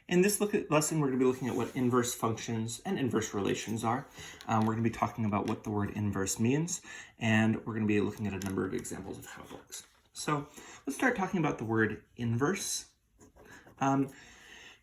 In this lesson, we're going to be looking at what inverse functions and inverse relations are. We're going to be talking about what the word inverse means, and we're going to be looking at a number of examples of how it works. So let's start talking about the word inverse.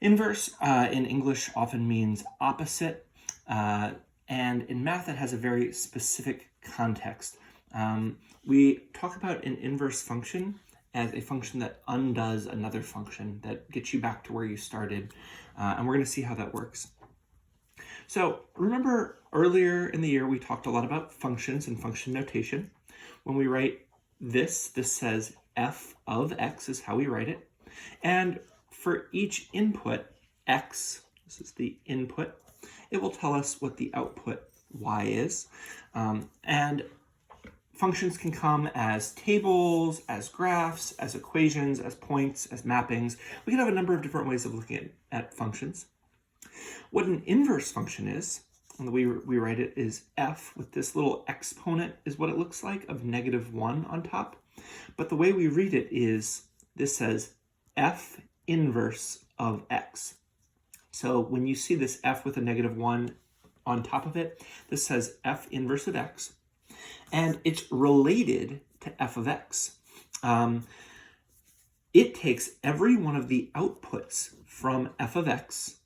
Inverse in English often means opposite, and in math it has a very specific context. We talk about an inverse function as a function that undoes another function that gets you back to where you started, and we're going to see how that works. So remember earlier in the year we talked a lot about functions and function notation. When we write this says f of x is how we write it, and for each input x, this is the input, it will tell us what the output y is, and functions can come as tables, as graphs, as equations, as points, as mappings. We can have a number of different ways of looking at functions. What an inverse function is, and the way we write it is f with this little exponent is what it looks like of -1 on top. But the way we read it is, this says f inverse of x. So when you see this f with a -1 on top of it, this says f inverse of x. And it's related to f of x. It takes every one of the outputs from f of x,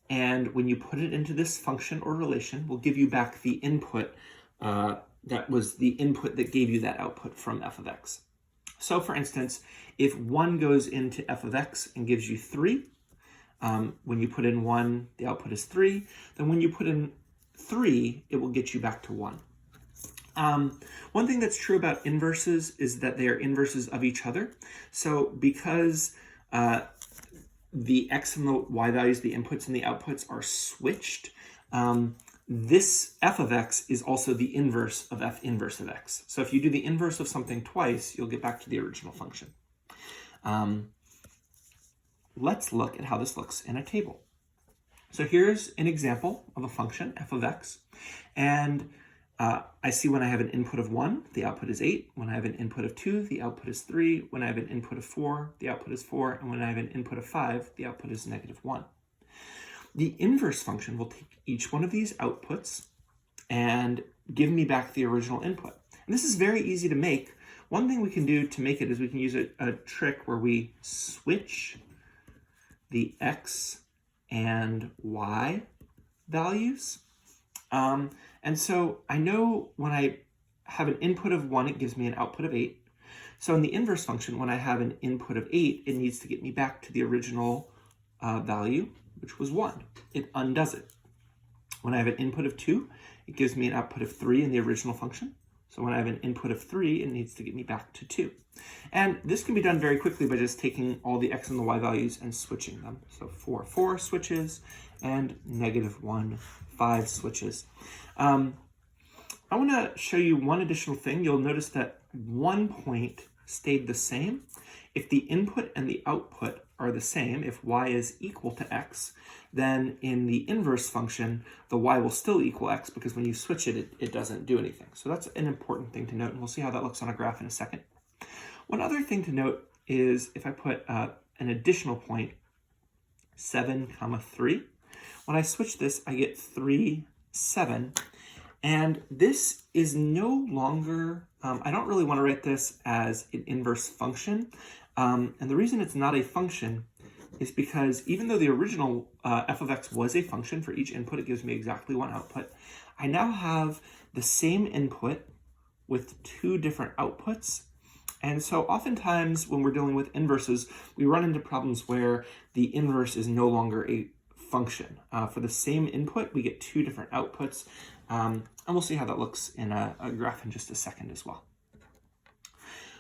and when you put it into this function or relation, will give you back the input that was the input that gave you that output from f of x. So for instance, if 1 goes into f of x and gives you 3, when you put in 1, the output is 3. Then when you put in 3, it will get you back to 1. One thing that's true about inverses is that they are inverses of each other. So because the x and the y values, the inputs and the outputs are switched, this f of x is also the inverse of f inverse of x. So if you do the inverse of something twice, you'll get back to the original function. Let's look at how this looks in a table. So here's an example of a function, f of x, and I see when I have an input of 1, the output is 8. When I have an input of 2, the output is 3. When I have an input of 4, the output is 4. And when I have an input of 5, the output is -1. The inverse function will take each one of these outputs and give me back the original input. And this is very easy to make. One thing we can do to make it is we can use a trick where we switch the x and y values. And so I know when I have an input of 1, it gives me an output of 8. So in the inverse function, when I have an input of 8, it needs to get me back to the original value, which was 1. It undoes it. When I have an input of 2, it gives me an output of 3 in the original function. So when I have an input of 3, it needs to get me back to 2. And this can be done very quickly by just taking all the x and the y values and switching them. So 4 switches, and -1, 5 switches. I want to show you one additional thing. You'll notice that 1 point stayed the same. If the input and the output are the same, if y is equal to x, then in the inverse function, the y will still equal x, because when you switch it, it doesn't do anything. So that's an important thing to note, and we'll see how that looks on a graph in a second. One other thing to note is if I put an additional point, 7, 3, when I switch this, I get 3, 7, and this is no longer, I don't really want to write this as an inverse function, and the reason it's not a function is because even though the original f of x was a function, for each input it gives me exactly 1 output, I now have the same input with 2 different outputs. And so oftentimes when we're dealing with inverses, we run into problems where the inverse is no longer a function. For the same input, we get 2 different outputs, and we'll see how that looks in a graph in just a second as well.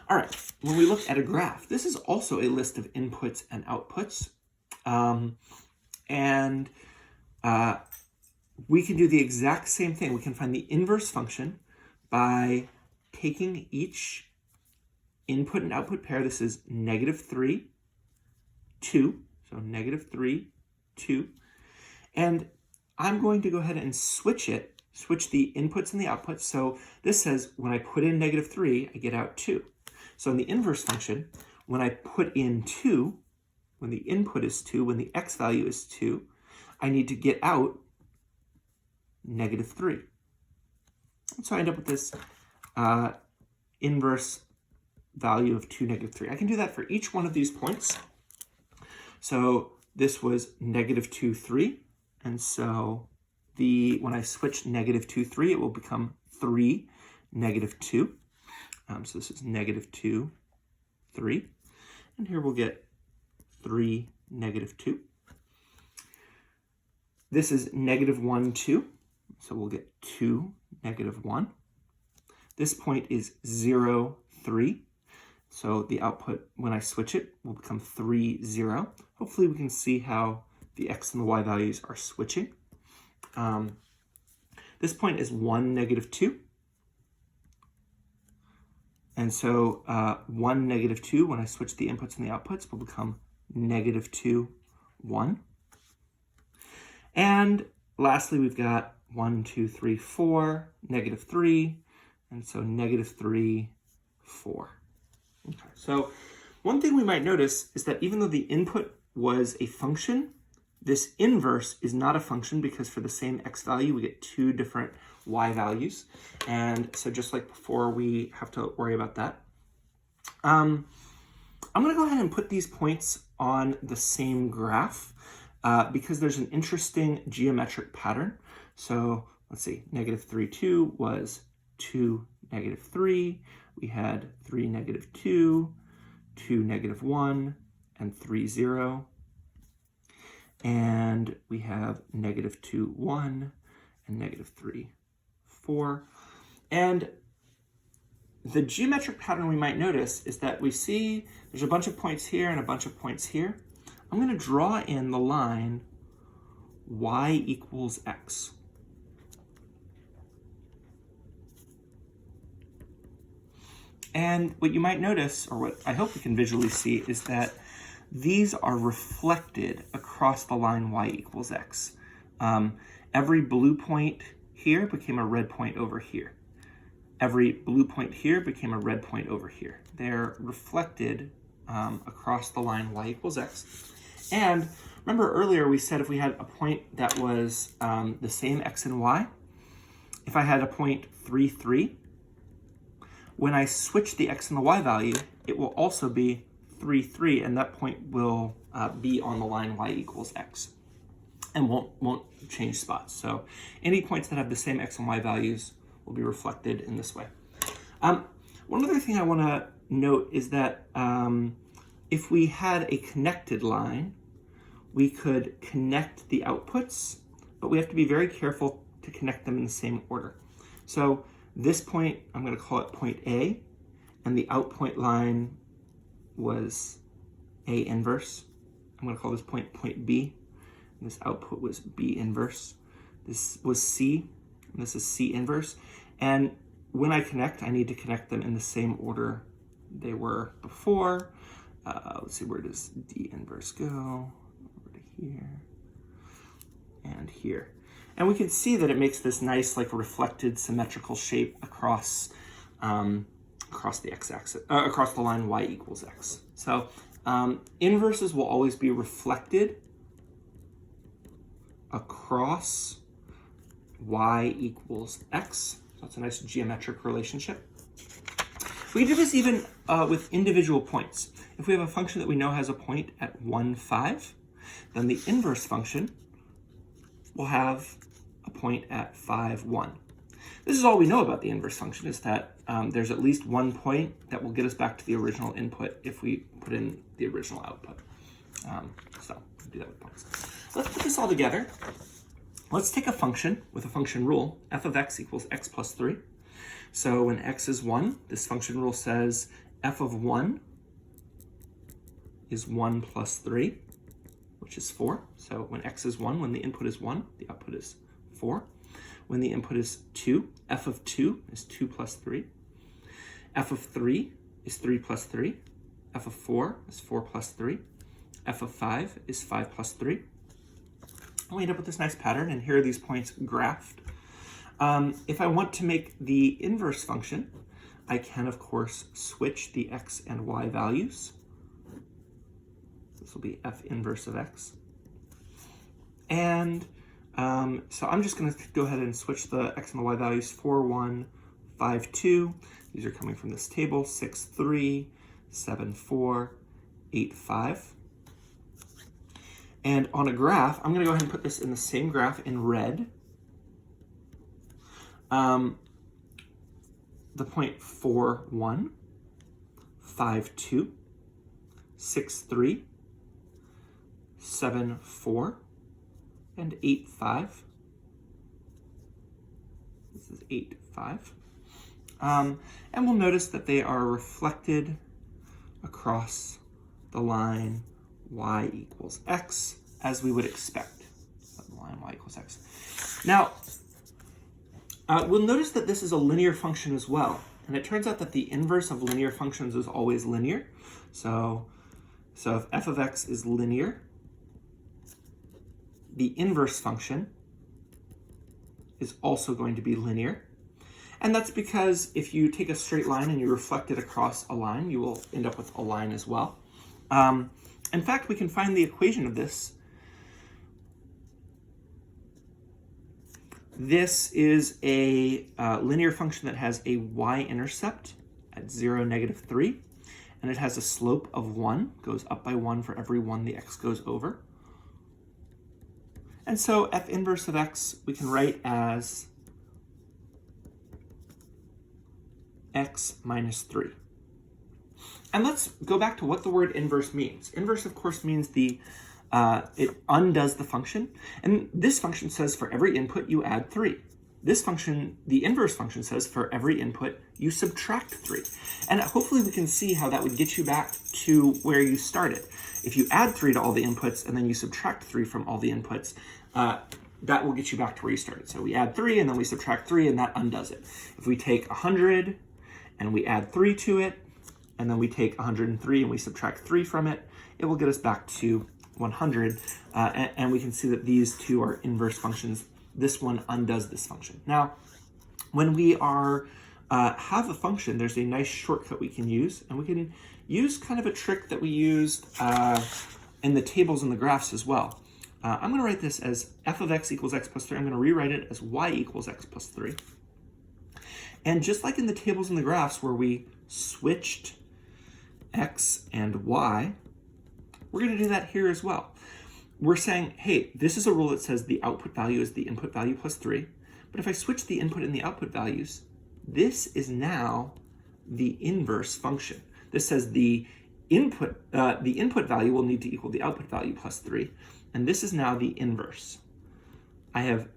All right, when we look at a graph, this is also a list of inputs and outputs, and we can do the exact same thing. We can find the inverse function by taking each input and output pair. This is -3, 2, so -3, 2, and I'm going to go ahead and switch the inputs and the outputs. So this says when I put in -3, I get out 2. So in the inverse function, when I put in 2, when the input is 2, when the x value is 2, I need to get out negative 3. And so I end up with this inverse value of 2, negative 3. I can do that for each one of these points. So this was negative 2, 3. And so when I switch negative 2, 3, it will become 3, negative 2. So this is negative 2, 3. And here we'll get 3, negative 2. This is negative 1, 2. So we'll get 2, negative 1. This point is 0, 3. So the output, when I switch it, will become 3, 0. Hopefully we can see how the x and the y values are switching. This point is 1, negative 2. And so 1, negative 2, when I switch the inputs and the outputs, will become negative 2, 1. And lastly, we've got 1, 2, 3, 4, negative 3. And so negative 3, 4. Okay. So one thing we might notice is that even though the input was a function, this inverse is not a function because for the same x value, we get 2 different y values. And so just like before, we have to worry about that. I'm going to go ahead and put these points on the same graph because there's an interesting geometric pattern. So let's see, negative 3, 2 was 2, negative 3. We had 3, negative 2, 2, negative 1, and 3, 0. And we have negative 2, 1, and negative 3, 4. And the geometric pattern we might notice is that we see there's a bunch of points here and a bunch of points here. I'm going to draw in the line y equals x. And what you might notice, or what I hope you can visually see, is that these are reflected across the line y equals x. Every blue point here became a red point over here. Every blue point here became a red point over here. They're reflected across the line y equals x. And remember earlier we said if we had a point that was the same x and y, if I had a point 3, 3, when I switch the x and the y value, it will also be 3, 3, and that point will be on the line y equals x and won't change spots. So any points that have the same x and y values will be reflected in this way. One other thing I want to note is that if we had a connected line, we could connect the outputs, but we have to be very careful to connect them in the same order. So this point, I'm going to call it point A, and the out point line was A inverse. I'm going to call this point point B, and this output was B inverse. This was C, and this is C inverse. And when I connect, I need to connect them in the same order they were before. Let's see, where does D inverse go? Over to here and here. And we can see that it makes this nice, like, reflected symmetrical shape across the x-axis, across the line y equals x. So inverses will always be reflected across y equals x. So that's a nice geometric relationship. We can do this even with individual points. If we have a function that we know has a point at 1, 5, then the inverse function will have a point at 5, 1. This is all we know about the inverse function, is that there's at least one point that will get us back to the original input if we put in the original output. So we'll do that with points. Let's put this all together. Let's take a function with a function rule, f of x equals x plus 3. So when x is 1, this function rule says f of 1 is 1 plus 3, which is 4. So when x is 1, when the input is 1, the output is 4. When the input is 2, f of 2 is 2 plus 3. f of 3 is 3 plus 3. f of 4 is 4 plus 3. f of 5 is 5 plus 3. And we end up with this nice pattern, and here are these points graphed. If I want to make the inverse function, I can, of course, switch the x and y values. This will be f inverse of x. And so I'm just going to go ahead and switch the x and the y values. 4, 1, 5, 2. These are coming from this table. 6, 3, 7, 4, 8, 5. And on a graph, I'm going to go ahead and put this in the same graph in red. The point 4, 1, 5, 2, 6, 3, 7, 4, and 8, 5. This is 8, 5. And we'll notice that they are reflected across the line y equals x, as we would expect. The line y equals x. Now, we'll notice that this is a linear function as well. And it turns out that the inverse of linear functions is always linear. So if f of x is linear, the inverse function is also going to be linear. And that's because if you take a straight line and you reflect it across a line, you will end up with a line as well. In fact, we can find the equation of this. This is a linear function that has a y-intercept at 0, -3, and it has a slope of 1, goes up by 1 for every 1 the x goes over. And so f inverse of x we can write as x minus 3. And let's go back to what the word inverse means. Inverse, of course, means it undoes the function. And this function says for every input you add 3. This function, the inverse function, says for every input you subtract 3. And hopefully we can see how that would get you back to where you started. If you add 3 to all the inputs and then you subtract 3 from all the inputs, that will get you back to where you started. So we add 3 and then we subtract 3 and that undoes it. If we take 100 and we add 3 to it, and then we take 103 and we subtract 3 from it, it will get us back to 100. And we can see that these two are inverse functions. This one undoes this function. Now, when we have a function, there's a nice shortcut we can use, and we can use kind of a trick that we used in the tables and the graphs as well. I'm going to write this as f of x equals x plus 3. I'm going to rewrite it as y equals x plus 3. And just like in the tables and the graphs where we switched x and y, we're going to do that here as well. We're saying, hey, this is a rule that says the output value is the input value plus 3. But if I switch the input and the output values, this is now the inverse function. This says the input value will need to equal the output value plus 3. And this is now the inverse. I have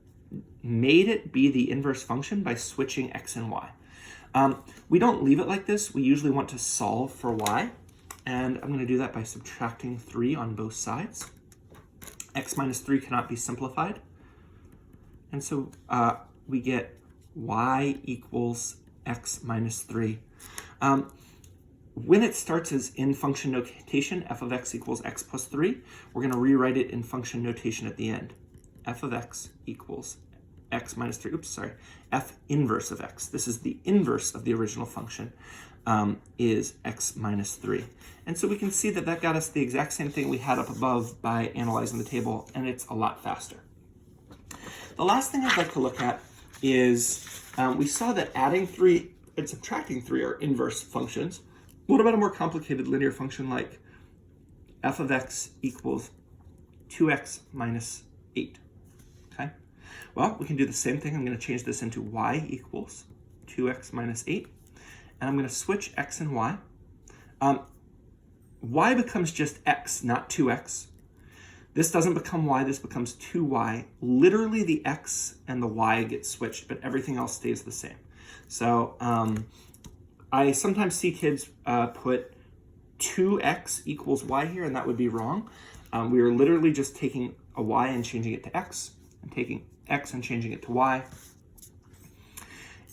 made it be the inverse function by switching x and y. We don't leave it like this. We usually want to solve for y. And I'm going to do that by subtracting 3 on both sides. X minus 3 cannot be simplified. And so we get y equals x minus 3. When it starts as in function notation, f of x equals x plus 3, we're going to rewrite it in function notation at the end. F of x equals x minus 3, f inverse of x. This is the inverse of the original function, is x minus 3. And so we can see that that got us the exact same thing we had up above by analyzing the table, and it's a lot faster. The last thing I'd like to look at is we saw that adding 3 and subtracting 3 are inverse functions. What about a more complicated linear function like f of x equals 2x minus 8? Okay. Well, we can do the same thing. I'm going to change this into y equals 2x minus 8. And I'm going to switch x and y. Y becomes just x, not 2x. This doesn't become y, this becomes 2y. Literally the x and the y get switched, but everything else stays the same. So I sometimes see kids put 2x equals y here, and that would be wrong. We are literally just taking a y and changing it to x, and taking x and changing it to y.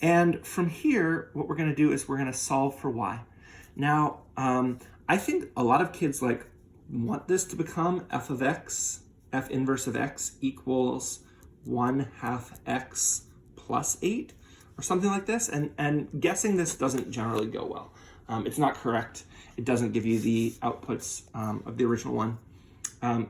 And from here, what we're going to do is we're going to solve for y. Now, I think a lot of kids want this to become f of x, f inverse of x equals 1/2 x plus 8, or something like this. And guessing this doesn't generally go well. It's not correct. It doesn't give you the outputs of the original one. And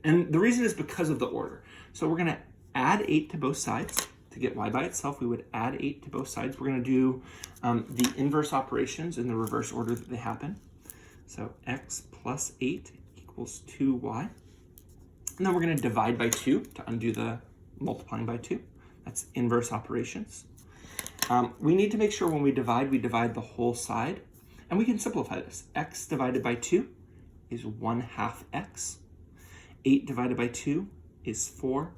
the reason is because of the order. So we're going to add 8 to both sides. To get y by itself, we would add 8 to both sides. We're going to do the inverse operations in the reverse order that they happen. So x plus 8 equals 2y. And then we're going to divide by 2 to undo the multiplying by 2. That's inverse operations. We need to make sure when we divide the whole side. And we can simplify this. X divided by 2 is 1/2 x. 8 divided by 2 is 4.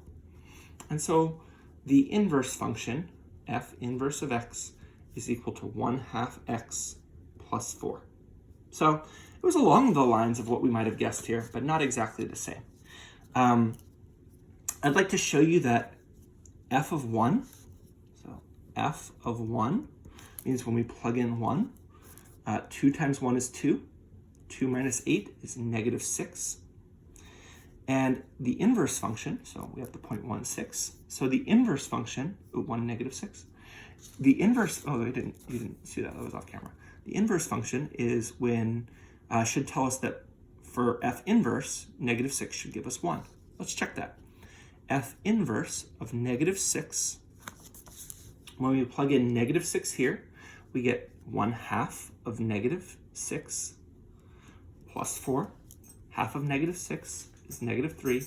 And so the inverse function, f inverse of x, is equal to 1/2 x plus 4. So it was along the lines of what we might have guessed here, but not exactly the same. I'd like to show you that f of 1, so f of 1 means when we plug in 1, 2 times 1 is 2. 2 minus 8 is -6. And the inverse function, so we have the 0.16. So the inverse function, 1 -6. The inverse, oh, you didn't see that was off camera. The inverse function is when, should tell us that for f inverse, -6 should give us 1. Let's check that. F inverse of -6, when we plug in -6 here, we get 1/2 of -6 plus 4. Half of -6 is -3.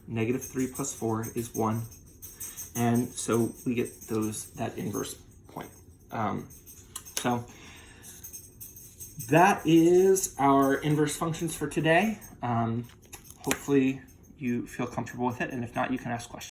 -3 plus 4 is 1. And so we get that inverse point. So that is our inverse functions for today. Hopefully you feel comfortable with it, and if not, you can ask questions.